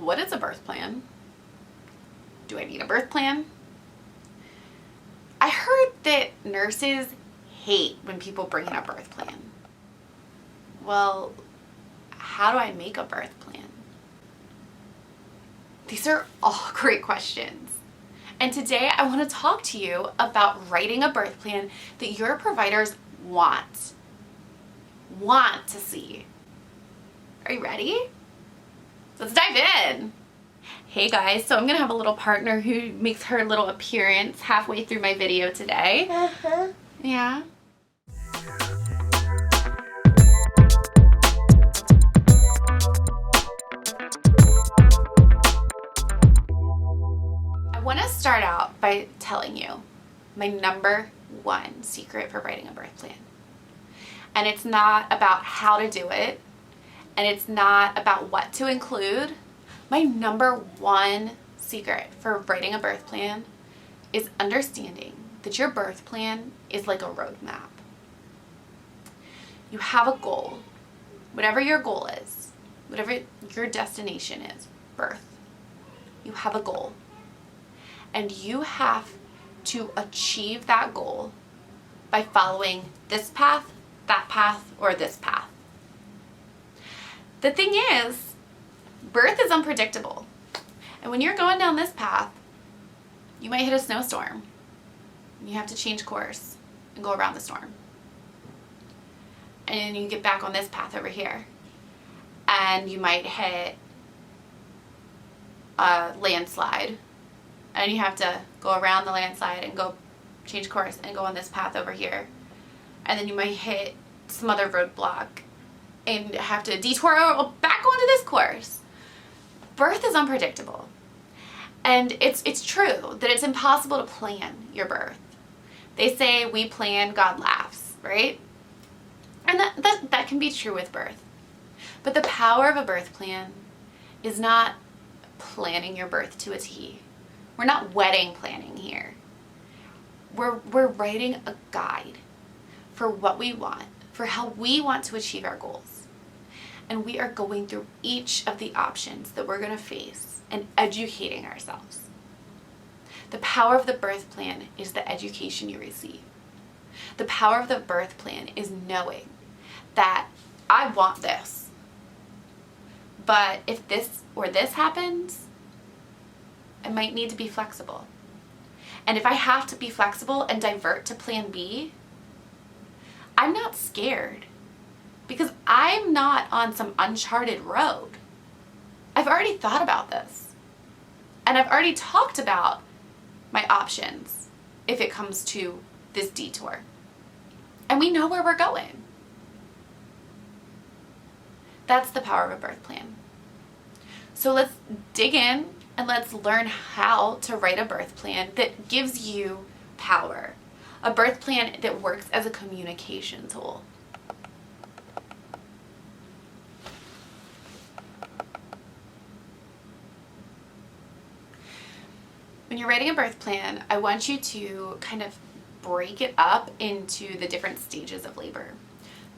what is a birth plan? Do I need a birth plan? I heard that nurses hate when people bring in a birth plan. Well, how do I make a birth plan? These are all great questions. And today I want to talk to you about writing a birth plan that your providers want to see. Are you ready? Let's dive in. Hey guys, so I'm going to have a little partner who makes her little appearance halfway through my video today. Yeah. I want to start out by telling you my number one secret for writing a birth plan. And it's not about how to do it, and it's not about what to include. My number one secret for writing a birth plan is understanding that your birth plan is like a roadmap. You have a goal, whatever your goal is, whatever your destination is, birth. You have a goal, and you have to achieve that goal by following this path, that path, or this path. The thing is, birth is unpredictable. And when you're going down this path, you might hit a snowstorm. You have to change course and go around the storm. And then you get back on this path over here. And you might hit a landslide. And you have to go around the landslide and go change course and go on this path over here. And then you might hit some other roadblock and have to detour back onto this course. Birth is unpredictable. And it's true that it's impossible to plan your birth. They say we plan, God laughs, right? And that can be true with birth. But the power of a birth plan is not planning your birth to a T. We're not wedding planning here. We're writing a guide for what we want, for how we want to achieve our goals. And we are going through each of the options that we're going to face and educating ourselves. The power of the birth plan is the education you receive. The power of the birth plan is knowing that I want this, but if this or this happens, I might need to be flexible. And if I have to be flexible and divert to plan B, I'm not scared because I'm not on some uncharted road. I've already thought about this. And I've already talked about my options if it comes to this detour. And we know where we're going. That's the power of a birth plan. So let's dig in and let's learn how to write a birth plan that gives you power. A birth plan that works as a communication tool. When you're writing a birth plan, I want you to kind of break it up into the different stages of labor.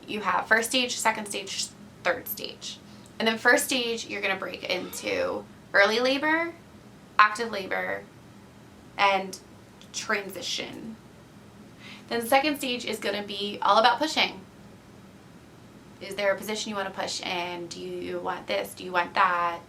You have first stage, second stage, third stage. And then first stage, you're going to break into early labor, active labor, and transition. Then the second stage is going to be all about pushing. Is there a position you want to push in? Do you want this? Do you want that?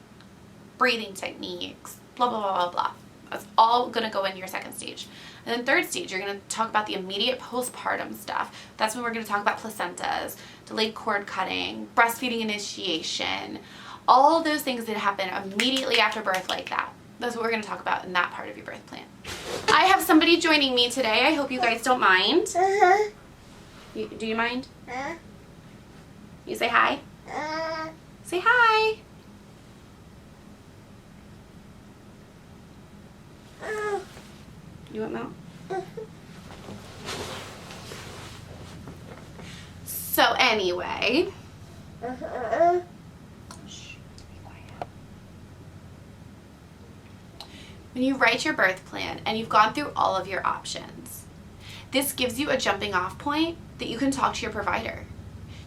Breathing techniques, blah, blah, blah, blah, blah. That's all going to go in your second stage. And then third stage, you're going to talk about the immediate postpartum stuff. That's when we're going to talk about placentas, delayed cord cutting, breastfeeding initiation, all those things that happen immediately after birth like that. That's what we're going to talk about in that part of your birth plan. I have somebody joining me today. I hope you guys don't mind. Do you mind? You say hi? Say hi. You want milk? So anyway, when you write your birth plan and you've gone through all of your options, this gives you a jumping off point that you can talk to your provider.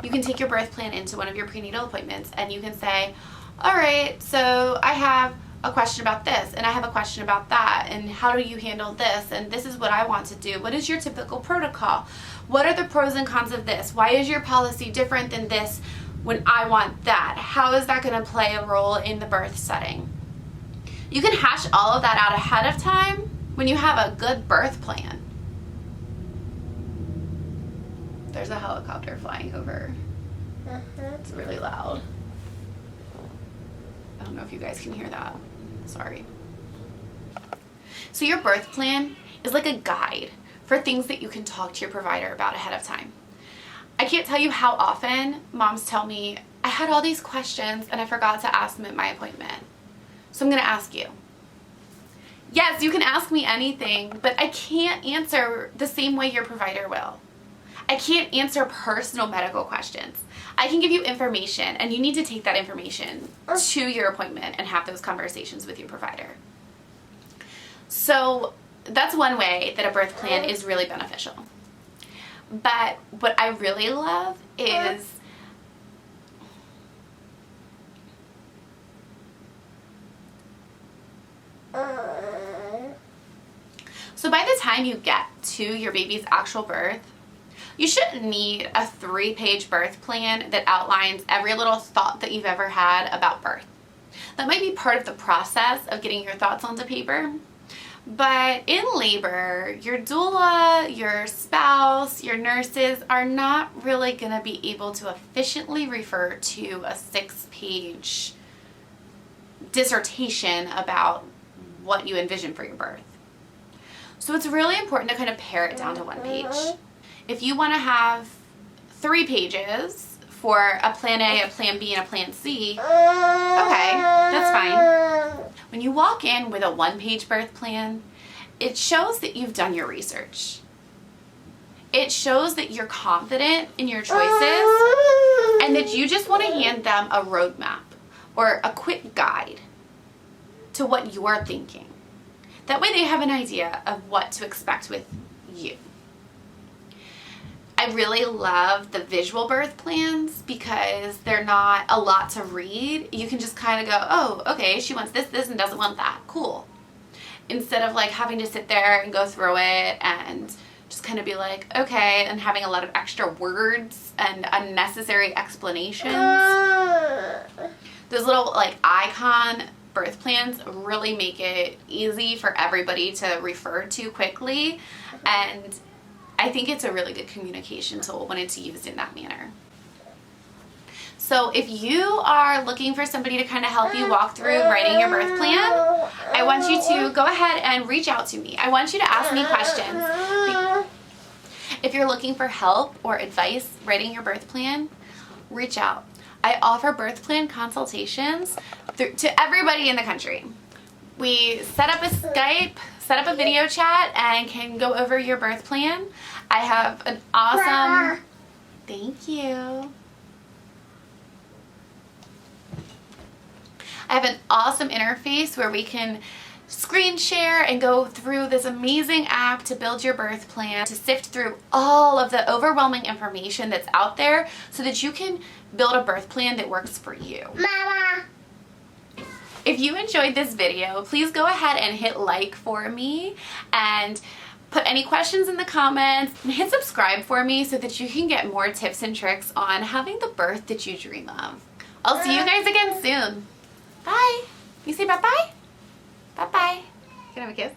You can take your birth plan into one of your prenatal appointments and you can say, all right, so I have a question about this, and I have a question about that, and how do you handle this, and this is what I want to do. What is your typical protocol? What are the pros and cons of this? Why is your policy different than this when I want that? How is that going to play a role in the birth setting? You can hash all of that out ahead of time when you have a good birth plan. There's a helicopter flying over. It's really loud. I don't know if you guys can hear that. Sorry. So your birth plan is like a guide for things that you can talk to your provider about ahead of time. I can't tell you how often moms tell me, I had all these questions and I forgot to ask them at my appointment. So I'm going to ask you. Yes, you can ask me anything, but I can't answer the same way your provider will. I can't answer personal medical questions. I can give you information, and you need to take that information to your appointment and have those conversations with your provider. So that's one way that a birth plan is really beneficial. But what I really love is so by the time you get to your baby's actual birth, you shouldn't need a 3-page birth plan that outlines every little thought that you've ever had about birth. That might be part of the process of getting your thoughts onto paper. But in labor, your doula, your spouse, your nurses are not really going to be able to efficiently refer to a 6-page dissertation about what you envision for your birth. So it's really important to kind of pare it down to 1 page. If you want to have 3 pages for a plan A, a plan B, and a plan C, okay, that's fine. When you walk in with a 1-page birth plan, it shows that you've done your research. It shows that you're confident in your choices and that you just want to hand them a roadmap or a quick guide to what you're thinking. That way they have an idea of what to expect with you. I really love the visual birth plans because they're not a lot to read. You can just kind of go, oh, okay, she wants this, this, and doesn't want that. Cool. Instead of like having to sit there and go through it and just kind of be like, okay, and having a lot of extra words and unnecessary explanations. Those little like icon birth plans really make it easy for everybody to refer to quickly, and I think it's a really good communication tool when it's used in that manner. So if you are looking for somebody to kind of help you walk through writing your birth plan, I want you to go ahead and reach out to me. I want you to ask me questions. If you're looking for help or advice writing your birth plan, reach out. I offer birth plan consultations to everybody in the country. We set up a Skype, set up a video chat, and can go over your birth plan. I have an awesome, thank you. I have an awesome interface where we can screen share and go through this amazing app to build your birth plan, to sift through all of the overwhelming information that's out there so that you can build a birth plan that works for you. Mama! If you enjoyed this video, please go ahead and hit like for me and put any questions in the comments and hit subscribe for me so that you can get more tips and tricks on having the birth that you dream of. I'll see you guys again soon. Bye. You say bye-bye? Bye-bye. Can I have a kiss?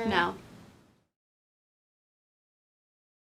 No.